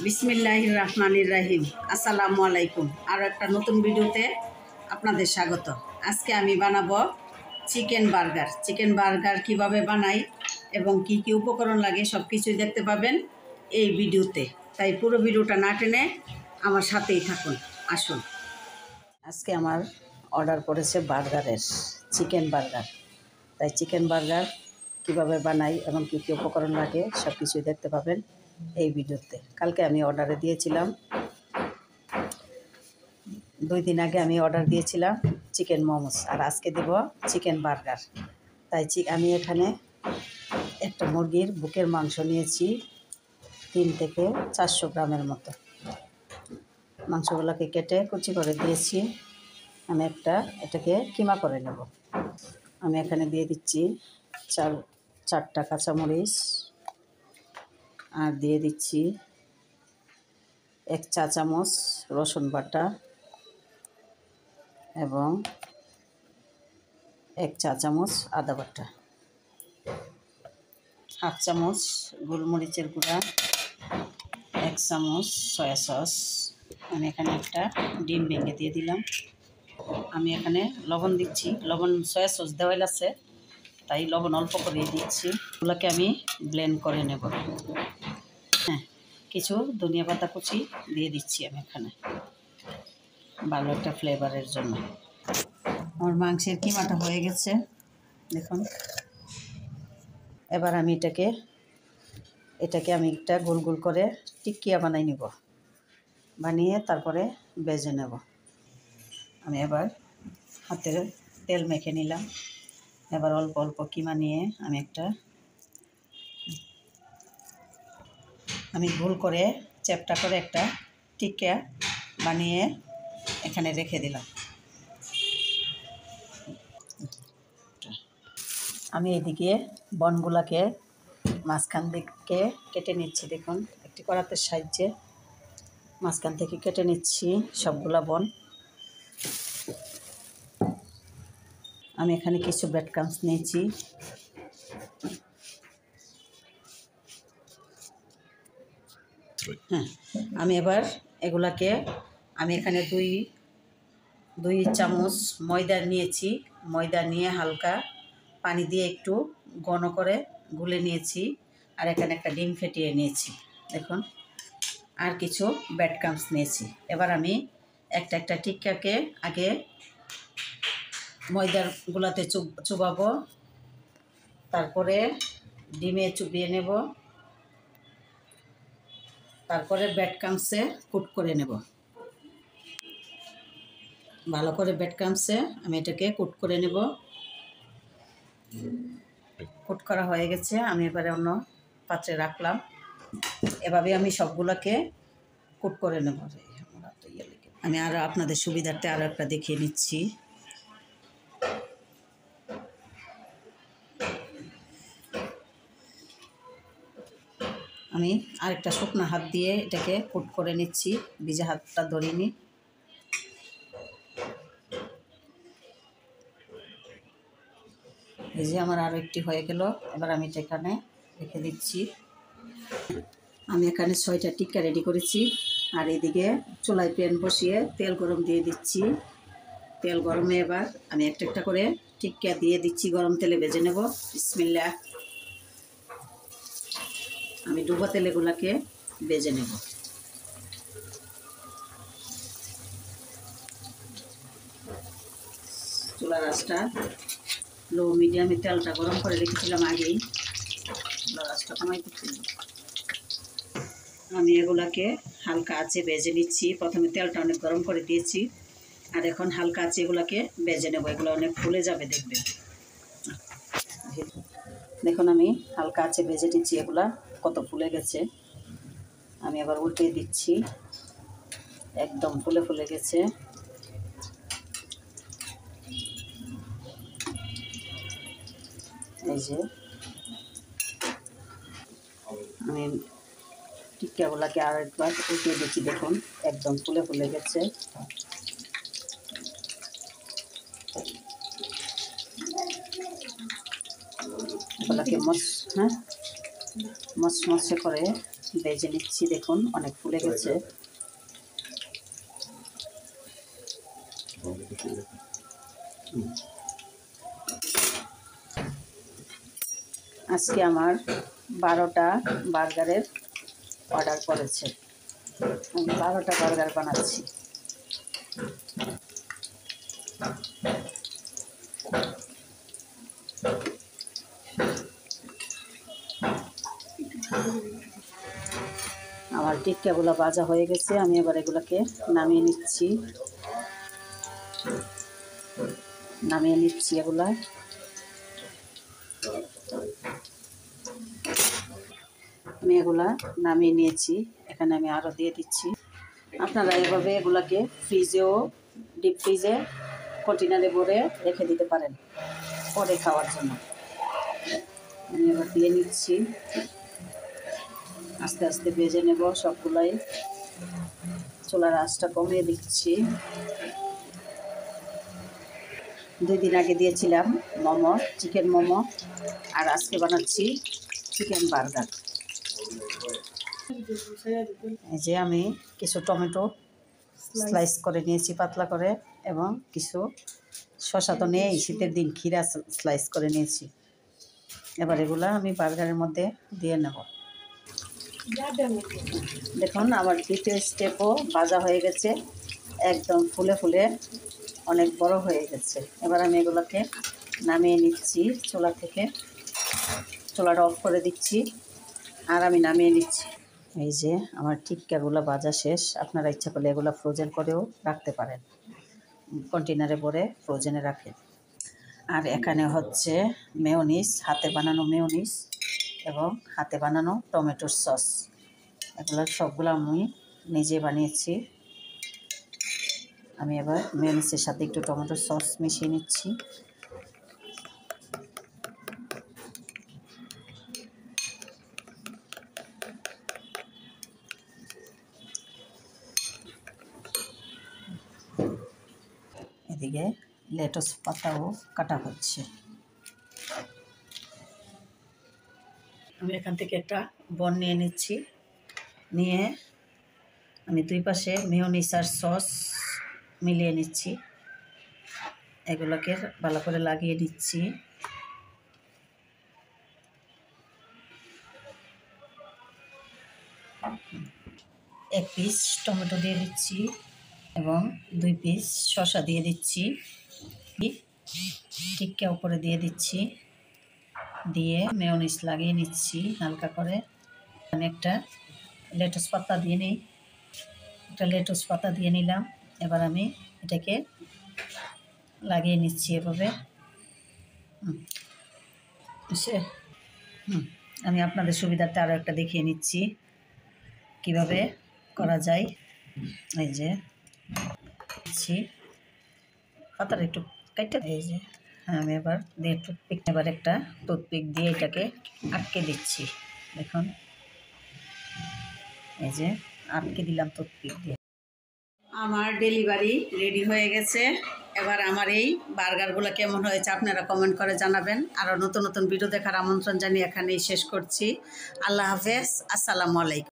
বিসমিল্লাহির রহমানির রহিম। আসসালামু আলাইকুম। আরও একটা নতুন ভিডিওতে আপনাদের স্বাগত। আজকে আমি বানাবো চিকেন বার্গার। চিকেন বার্গার কিভাবে বানাই এবং কি কি উপকরণ লাগে সব কিছুই দেখতে পাবেন এই ভিডিওতে। তাই পুরো ভিডিওটা না টেনে আমার সাথেই থাকুন। আসুন। আজকে আমার অর্ডার করেছে বার্গারের, চিকেন বার্গার। তাই চিকেন বার্গার কিভাবে বানাই এবং কী কী উপকরণ লাগে সব কিছুই দেখতে পাবেন এই ভিডিওতে। কালকে আমি অর্ডারে দিয়েছিলাম, 2 দিন আগে আমি অর্ডার দিয়েছিলাম চিকেন মোমোস, আর আজকে দেব চিকেন বার্গার। তাই আমি এখানে একটা মুরগির বুকের মাংস নিয়েছি 3 থেকে 400 গ্রামের মতো। মাংসগুলোকে কেটে কুচি করে দিয়েছি। আমি এটাকে কিমা করে নেব। আমি এখানে দিয়ে দিচ্ছি 4টা কাঁচামরিচ, আর দিয়ে দিচ্ছি 1 চা চামচ রসুন বাটা এবং 1 চা চামচ আদা বাটা, 1/2 চামচ গোলমরিচের গুঁড়া, 1 চামচ সয়া সস। আমি এখানে একটা ডিম ভেঙে দিয়ে দিলাম। আমি এখানে লবণ দিচ্ছি, লবণ সয়া সস দেওয়াই আছে তাই লবণ অল্প করে দিচ্ছি। এগুলোকে আমি ব্লেন্ড করে নেব। হ্যাঁ, কিছু ধনিয়া পাতা কুচি দিয়ে দিচ্ছি আমি এখানে ভালো একটা ফ্লেভারের জন্য। আমার মাংসের কিমাটা হয়ে গেছে দেখুন। এবার আমি এটাকে আমি একটা গোল গোল করে টিক্কিয়া বানাই নিব, বানিয়ে তারপরে ভেজে নেব। আমি এবার হাতে তেল মেখে নিলাম। এবার অল্প অল্প কিমা নিয়ে আমি গোল করে চ্যাপটা করে একটা টিক্কা বানিয়ে এখানে রেখে দিলাম। আমি এদিকে বনগুলাকে মাঝখান থেকে কেটে নিচ্ছি। দেখুন, একটি কড়াতের সাহায্যে মাঝখান থেকে কেটে নিচ্ছি সবগুলা বন। আমি এখানে কিছু ব্রেড ক্রাম্বস নিয়েছি। হ্যাঁ, আমি এবার এগুলাকে এখানে দুই চামচ ময়দা নিয়েছি। ময়দা নিয়ে হালকা পানি দিয়ে একটু ঘন করে গুলে নিয়েছি। আর এখানে একটা ডিম ফেটিয়ে নিয়েছি দেখুন, আর কিছু ব্রেড ক্রাম্বস নিয়েছি। এবার আমি একটা টিক্কাকে আগে ময়দার গুলাতে চুবাবো, তারপরে ডিমে চুবিয়ে নেব, তারপরে ব্রেড ক্রাম্বসে কুট করে নেব। ভালো করে ব্রেড ক্রাম্বসে আমি এটাকে কুট করে নেব। কুট করা হয়ে গেছে, আমি এবারে অন্য পাত্রে রাখলাম। এভাবে আমি সবগুলোকে কুট করে নেব। আমি আরও আপনাদের সুবিধার্থে আরও একটা দেখিয়ে নিচ্ছি। আমি আরেকটা শুকনো হাত দিয়ে এটাকে কুট করে নিচ্ছি, ভিজা হাতটা ধরিনি। এই যে আমার আরও একটি হয়ে গেল। এবার আমি এটা এখানে রেখে দিচ্ছি। আমি এখানে 6টা টিক্কা রেডি করেছি। আর এদিকে চুলায় প্যান বসিয়ে তেল গরম দিয়ে দিচ্ছি। তেল গরমে এবার আমি একটা করে টিক্কা দিয়ে দিচ্ছি, গরম তেলে ভেজে নেব। বিসমিল্লাহ। আমি ডুবো তেলে এগুলাকে ভেজে নেব। চুলার আঁচটা লো মিডিয়ামে, তেলটা গরম করে রেখেছিলাম আগেই। চুলার আঁচটা কমাই দিচ্ছি। আমি এগুলাকে হালকা আঁচে ভেজে নিচ্ছি। প্রথমে তেলটা অনেক গরম করে দিয়েছি, আর এখন হালকা আঁচে এগুলাকে ভেজে নেব। এগুলো অনেক ফুলে যাবে দেখবেন। দেখুন, আমি হালকা আঁচে ভেজে নিচ্ছি। এগুলা কত ফুলে গেছে। আমি আবার উল্টে দিচ্ছি। একদম ফুলে ফুলে গেছে। এই যে আমি টিক্কাগুলাকে আর একবার উল্টে দিচ্ছি। দেখুন, একদম ফুলে ফুলে গেছে। এগুলাকে মচমচে করে ভেজে নিচ্ছি। দেখুন অনেক ফুলে গেছে। আজকে আমার 12টা বার্গারের অর্ডার করেছে। আমি 12টা বার্গার বানাচ্ছি। আমার টিক্কাগুলো ভাজা হয়ে গেছে। আমি এবার এগুলোকে নামিয়ে নিচ্ছি। এগুলা আমি নামিয়ে নিয়েছি। এখানে আমি আরও দিয়ে দিচ্ছি। আপনারা এভাবে এগুলাকে ফ্রিজেও, ডিপ ফ্রিজে কন্টেনারে ভরে রেখে দিতে পারেন পরে খাওয়ার জন্য। আমি এবার দিয়ে নিচ্ছি। আস্তে আস্তে ভেজে নেব সবগুলাই। চুলার আঁচটা কমিয়ে দিচ্ছি। 2 দিন আগে দিয়েছিলাম মোমো, চিকেন মোমো, আর আজকে বানাচ্ছি চিকেন বার্গার। এই যে আমি কিছু টমেটো স্লাইস করে নিয়েছি পাতলা করে, এবং কিছু শসা তো নেই, শীতের দিন ক্ষীরা স্লাইস করে নিয়েছি। এবার এগুলা আমি বার্গারের মধ্যে দিয়ে নেব। দেখুন আমার দ্বিতীয় স্টেপও ভাজা হয়ে গেছে, একদম ফুলে ফুলে অনেক বড় হয়ে গেছে। এবার আমি এগুলোকে নামিয়ে নিচ্ছি চুলা থেকে। চুলাটা অফ করে দিচ্ছি আর আমি নামিয়ে নিচ্ছি। এই যে আমার টিক্কাগুলো ভাজা শেষ। আপনারা ইচ্ছা করলে এগুলো ফ্রোজেন করেও রাখতে পারেন, কন্টেনারে ভরে ফ্রোজেনে রাখেন। আর এখানে হচ্ছে মেয়োনিজ, হাতে বানানো মেয়োনিজ এবং হাতে বানানো টমেটোর সস। এগুলো সবগুলো আমি নিজে বানিয়েছি। আমি এবার মেয়োনিজের সাথে একটু টমেটোর সস মিশিয়ে নিচ্ছি। এদিকে লেটুস পাতাও কাটা হচ্ছে। আমি এখান থেকে একটা বন নিয়ে নিচ্ছি। নিয়ে আমি 2 পাশে মেয়োনিজ আর সস মিলিয়ে নিচ্ছি। এগুলোকে ভালো করে লাগিয়ে দিচ্ছি। এক পিস টমেটো দিয়ে দিচ্ছি এবং 2 পিস শসা দিয়ে দিচ্ছি। টিক্কা উপরে দিয়ে দিচ্ছি। দিয়ে মেয়োনিজ লাগিয়ে নিচ্ছি হালকা করে। আমি একটা লেটুস পাতা দিয়ে নিই। লেটুস পাতা দিয়ে নিলাম। এবার আমি এটাকে লাগিয়ে নিচ্ছি এভাবে। আমি আপনাদের সুবিধার্থে আরও একটা দেখিয়ে নিচ্ছি কিভাবে করা যায়। এই যে পাতাটা একটু কাটতে, এই যে আমি এবার দিয়ে টুথপিক, এবার একটা টুথপিক দিয়ে এটাকে আটকে দিচ্ছি। দেখুন এই যে আটকে দিলাম টুথপিক দিয়ে। আমার ডেলিভারি রেডি হয়ে গেছে। এবার আমার এই বার্গারগুলো কেমন হয়েছে আপনারা কমেন্ট করে জানাবেন। আরও নতুন নতুন ভিডিও দেখার আমন্ত্রণ জানিয়ে এখানেই শেষ করছি। আল্লাহ হাফেজ, আসসালামু আলাইকুম।